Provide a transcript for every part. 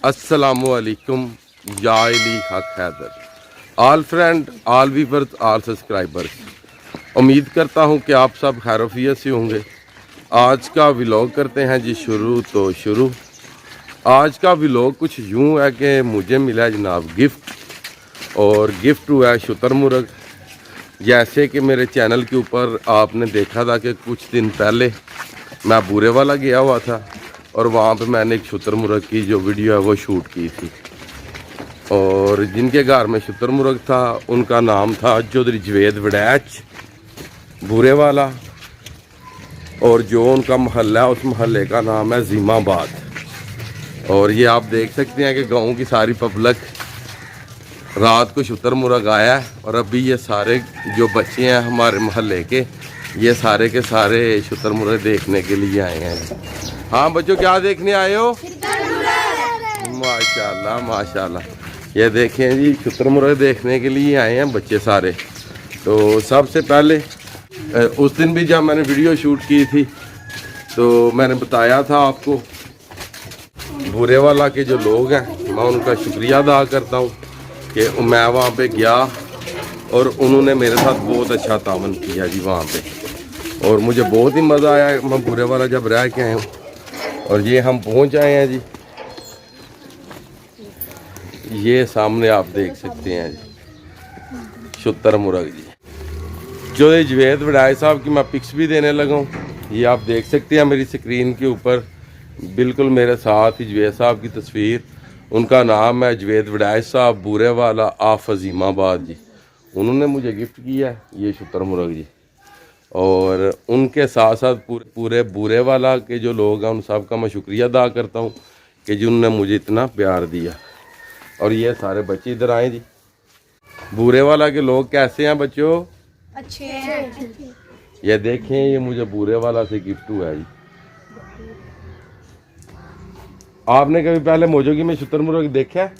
अस्सलामुअलैकुम या अली हक Haider, all friend, all viewers, all subscribers. उम्मीद करता हूँ कि आप सब खैरियत से होंगे। आज का व्लॉग करते हैं जी शुरू। आज का व्लॉग कुछ यूँ है कि मुझे मिला है जनाब गिफ्ट, और गिफ्ट हुआ है शुतुरमुर्ग। जैसे कि मेरे चैनल के ऊपर आपने देखा था कि कुछ दिन पहले मैं बूरे वाला गया हुआ था और वहाँ पे मैंने एक शुतुरमुर्ग की जो वीडियो है वो शूट की थी। और जिनके घर में शुतुरमुर्ग था उनका नाम था चौधरी जवेद वड़ैच बूरे वाला, और जो उनका महल्ला है उस महल्ले का नाम है जीमाबाद। और ये आप देख सकते हैं कि गाँव की सारी पब्लिक रात को शुतुरमुर्ग आया है, और अभी ये सारे जो बच्चे हैं हमारे महल्ले के, ये सारे के सारे शुतुरमुर्ग देखने के लिए आए हैं। हाँ बच्चों, क्या देखने आए हो? माशाल्लाह माशाल्लाह। ये देखें जी, शुतुरमुर्ग देखने के लिए आए हैं बच्चे सारे। तो सबसे पहले उस दिन भी जब मैंने वीडियो शूट की थी तो मैंने बताया था आपको, बूरे वाला के जो लोग हैं मैं उनका शुक्रिया अदा करता हूँ कि मैं वहाँ पे गया और उन्होंने मेरे साथ बहुत अच्छा तावन किया जी वहाँ पे, और मुझे बहुत ही मज़ा आया। मैं बूरे वाला जब रह के आया हूँ, और ये हम पहुँच आए हैं जी। ये सामने आप देख सकते हैं जी शुतुरमुर्ग जी। जो जवेद वड़ैच साहब की मैं पिक्स भी देने लगा हूँ, ये आप देख सकते हैं मेरी स्क्रीन के ऊपर बिल्कुल मेरे साथ ही जवेद साहब की तस्वीर। उनका नाम है जवेद वड़ैच साहब बूरे वाला ऑफ अजीमाबाद जी। उन्होंने मुझे गिफ्ट किया है ये शुतुरमुर्ग जी, और उनके साथ साथ पूरे बूरे वाला के जो लोग हैं उन सब का मैं शुक्रिया अदा करता हूँ कि जिन्होंने मुझे इतना प्यार दिया। और ये सारे बच्चे इधर आए जी। बूरे वाला के लोग कैसे हैं बच्चों? अच्छे हैं। ये देखें, ये मुझे बूरे वाला से गिफ्ट हुआ है जी। आपने कभी पहले मौजूदगी में शुतुरमुर्ग देखा है?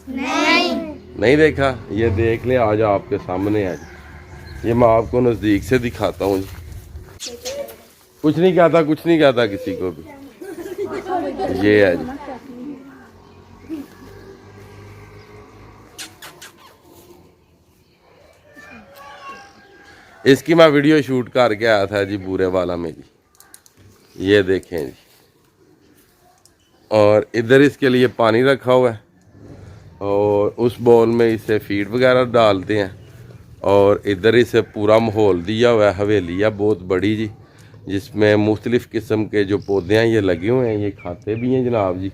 नहीं देखा? ये देख लें, आज आपके सामने है जी। ये मैं आपको नज़दीक से दिखाता हूँ जी। कुछ नहीं कहता किसी को भी। ये है जी। इसकी मैं वीडियो शूट करके आया था जी बूरे वाला में जी। ये देखें जी, और इधर इसके लिए पानी रखा हुआ है, और उस बॉल में इसे फीड वगैरह डालते हैं, और इधर इसे पूरा माहौल दिया हुआ है। हवेली है बहुत बड़ी जी, जिसमें मुख्तलिफ़ किस्म के जो पौधे हैं ये लगे हुए हैं। ये खाते भी हैं जनाब जी।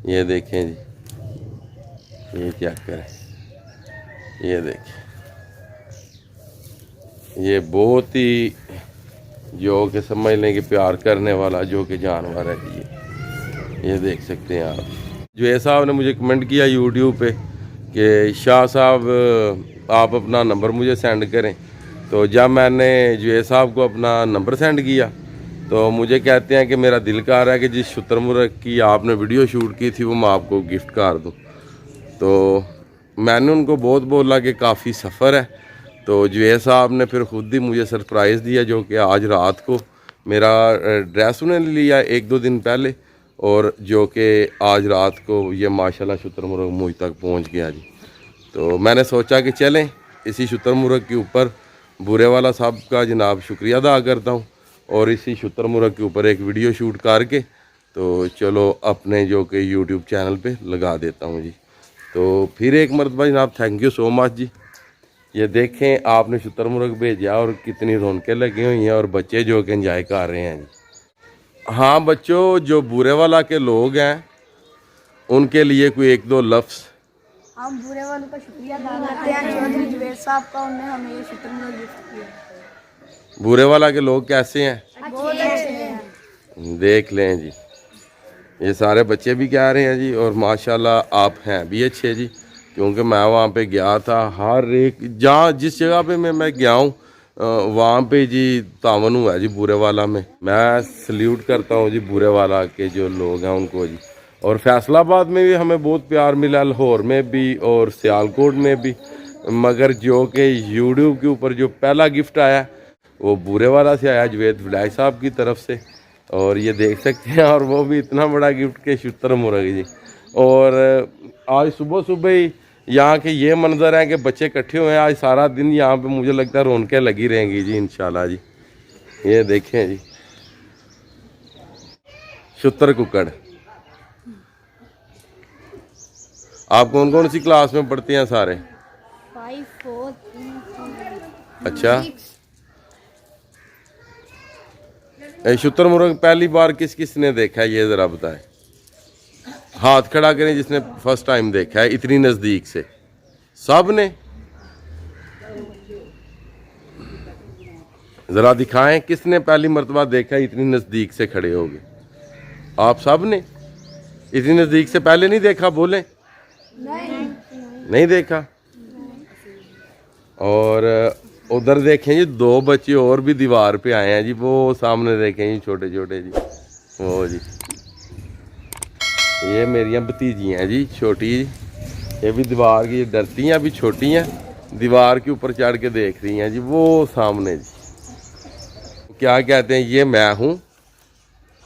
ये देखें जी, ये चेक करें, ये देखें, ये बहुत ही जो कि समझ लें कि प्यार करने वाला जो कि जानवर है जी। ये देख सकते हैं आप। जवेद साहब ने मुझे कमेंट किया यूट्यूब पे कि शाह साहब आप अपना नंबर मुझे सेंड करें। तो जब मैंने जवेद साहब को अपना नंबर सेंड किया तो मुझे कहते हैं कि मेरा दिल कर रहा है कि जिस शुतुरमुर्ग की आपने वीडियो शूट की थी वो मैं आपको गिफ्ट कर दूँ। तो मैंने उनको बहुत बोला कि काफ़ी सफ़र है। तो जवेद साहब ने फिर ख़ुद ही मुझे सरप्राइज़ दिया, जो कि आज रात को मेरा ड्रेस उन्होंने लिया 1-2 दिन पहले, और जो कि आज रात को ये माशाल्लाह शुतुरमुर्ग मुझ तक पहुंच गया जी। तो मैंने सोचा कि चलें इसी शुतुरमुर्ग के ऊपर बूरे वाला साहब का जनाब शुक्रिया अदा करता हूं, और इसी शुतुरमुर्ग के ऊपर एक वीडियो शूट करके तो चलो अपने जो कि यूट्यूब चैनल पे लगा देता हूं जी। तो फिर एक मरतबा जनाब थैंक यू सो मच जी। ये देखें, आपने शुतुरमुर्ग भेजा और कितनी रौनकें लगी हुई हैं, और बच्चे जो कि एंजॉय कर रहे हैं जी। हाँ बच्चों, जो बूरे वाला के लोग हैं उनके लिए कोई 1-2 लफ्ज़। हम बूरे वालों का शुक्रिया अदा करते हैं चौधरी जवेद साहब का, उन्होंने हमें ये शुतुरमुर्ग गिफ्ट किया। बूरे वाला के लोग कैसे हैं? बहुत अच्छे हैं। देख लें जी, ये सारे बच्चे भी कह रहे हैं जी, और माशाल्लाह आप हैं भी अच्छे जी, क्योंकि मैं वहाँ पे गया था। हर एक जहाँ जिस जगह पे मैं गया हूँ वहाँ पे जी तावन हुआ जी बूरे वाला में। मैं सल्यूट करता हूँ जी बूरे वाला के जो लोग हैं उनको जी। और फैसलाबाद में भी हमें बहुत प्यार मिला, लाहौर में भी और सियालकोट में भी, मगर जो कि यूट्यूब के ऊपर जो पहला गिफ्ट आया वो बूरे वाला से आया, जवेद वड़ैच साहब की तरफ से। और ये देख सकते हैं, और वो भी इतना बड़ा गिफ्ट के शुतुरमुर्ग जी। और आज सुबह सुबह ही यहाँ के ये मंजर है कि बच्चे इकट्ठे हुए हैं। आज सारा दिन यहाँ पे मुझे लगता है रौनकें लगी रहेंगी जी इंशाल्लाह जी। ये देखें जी शुतर कुकड़। आप कौन कौन सी क्लास में पढ़ते हैं सारे? 5 4 3 अच्छा, शुतर मुर्ग पहली बार किस किस ने देखा है ये जरा बताएं। हाथ खड़ा करें जिसने फर्स्ट टाइम देखा है इतनी नजदीक से। सब ने? जरा दिखाएं किसने पहली मर्तबा देखा है इतनी नजदीक से खड़े हो गए। आप सब ने इतनी नजदीक से पहले नहीं देखा? बोले नहीं देखा। और उधर देखें जी 2 बच्चे और भी दीवार पे आए हैं जी, वो सामने देखें जी छोटे छोटे जी, वो जी ये मेरी भतीजियाँ हैं जी छोटी जी। ये भी दीवार की डरती हैं, अभी छोटी हैं, दीवार के ऊपर चढ़ के देख रही हैं जी, वो सामने जी। क्या कहते हैं, ये मैं हूँ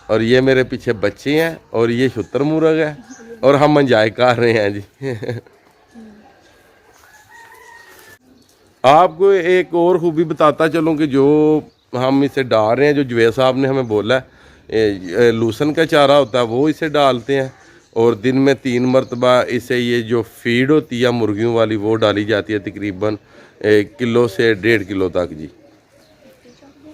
और ये मेरे पीछे बच्चे हैं और ये शुतुरमुर्ग है और हम एंजॉय कर रहे हैं जी। आपको एक और खूबी बताता चलूँ कि जो हम इसे डाल रहे हैं, जो जुवेद साहब ने हमें बोला है लूसन का चारा होता है वो इसे डालते हैं और दिन में 3 मरतबा इसे ये जो फीड होती है मुर्गियों वाली वो डाली जाती है तकरीबन 1 किलो से 1.5 किलो तक जी।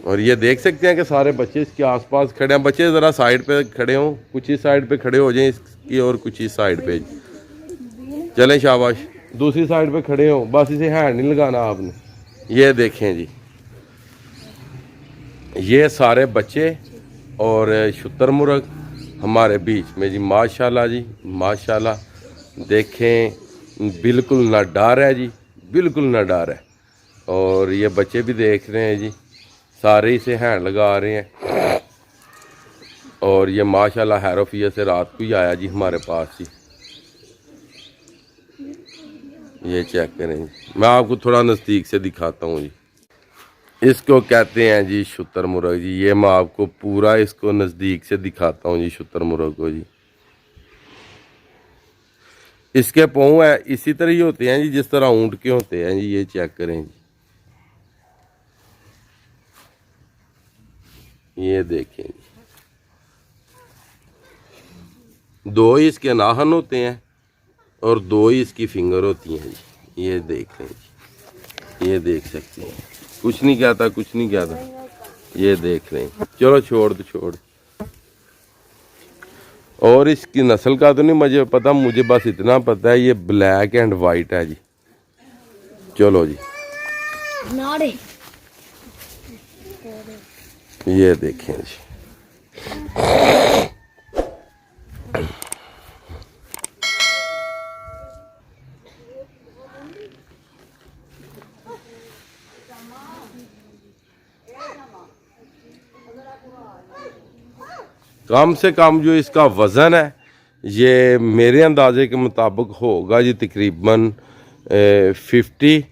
और ये देख सकते हैं कि सारे बच्चे इसके आसपास खड़े हैं। बच्चे ज़रा साइड पे खड़े हों, कुछ इस साइड पे खड़े हो जाएं इसकी और कुछ इस साइड पे। चलें शाबाश, दूसरी साइड पे खड़े हो, बस इसे हैंड नहीं लगाना आपने। ये देखें जी ये सारे बच्चे और शुतुरमुर्ग हमारे बीच में जी, माशाल्लाह जी माशाल्लाह। देखें बिल्कुल ना डर है जी, बिल्कुल ना डर है। और ये बच्चे भी देख रहे हैं जी, सारे इसे हैंड लगा रहे हैं। और ये माशाल्लाह हैरोफिया से रात को ही आया जी हमारे पास जी। ये चेक करें जी, मैं आपको थोड़ा नज़दीक से दिखाता हूँ जी। इसको कहते हैं जी शुतुरमुर्ग जी। ये मैं आपको पूरा इसको नज़दीक से दिखाता हूँ जी शुतुरमुर्ग को जी। इसके पाँव है इसी तरह ही होते हैं जी जिस तरह ऊँट के होते हैं जी। ये चेक करें जी, ये देखें जी 2 ही इसके नाखून होते हैं और 2 ही इसकी फिंगर होती हैं जी। ये देख लें जी, ये देख सकते हैं, कुछ नहीं कहता कुछ नहीं कहता। ये देख रहे हैं, चलो छोड़ दो छोड़। और इसकी नस्ल का तो नहीं मुझे पता, मुझे बस इतना पता है ये ब्लैक एंड वाइट है जी। चलो जी ये देखें जी, कम से कम जो इसका वज़न है ये मेरे अंदाजे के मुताबिक होगा जी तकरीबन 50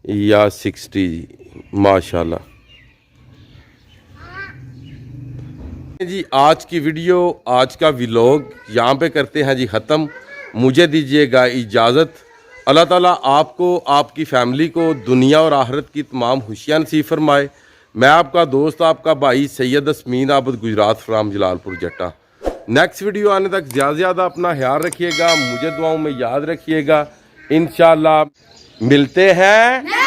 या 60 जी माशाल्लाह जी। आज की वीडियो, आज का व्लॉग यहाँ पे करते हैं जी ख़त्म। मुझे दीजिएगा इजाज़त। अल्लाह ताला आपको, आपकी फ़ैमिली को दुनिया और आखिरत की तमाम खुशियाँ नसीब फरमाए। मैं आपका दोस्त, आपका भाई सैयद असमीन आबद, गुजरात फ्राम जलालपुर जट्टा। नेक्स्ट वीडियो आने तक ज़्यादा अपना ख्याल रखिएगा, मुझे दुआओं में याद रखिएगा। इंशाल्लाह मिलते हैं।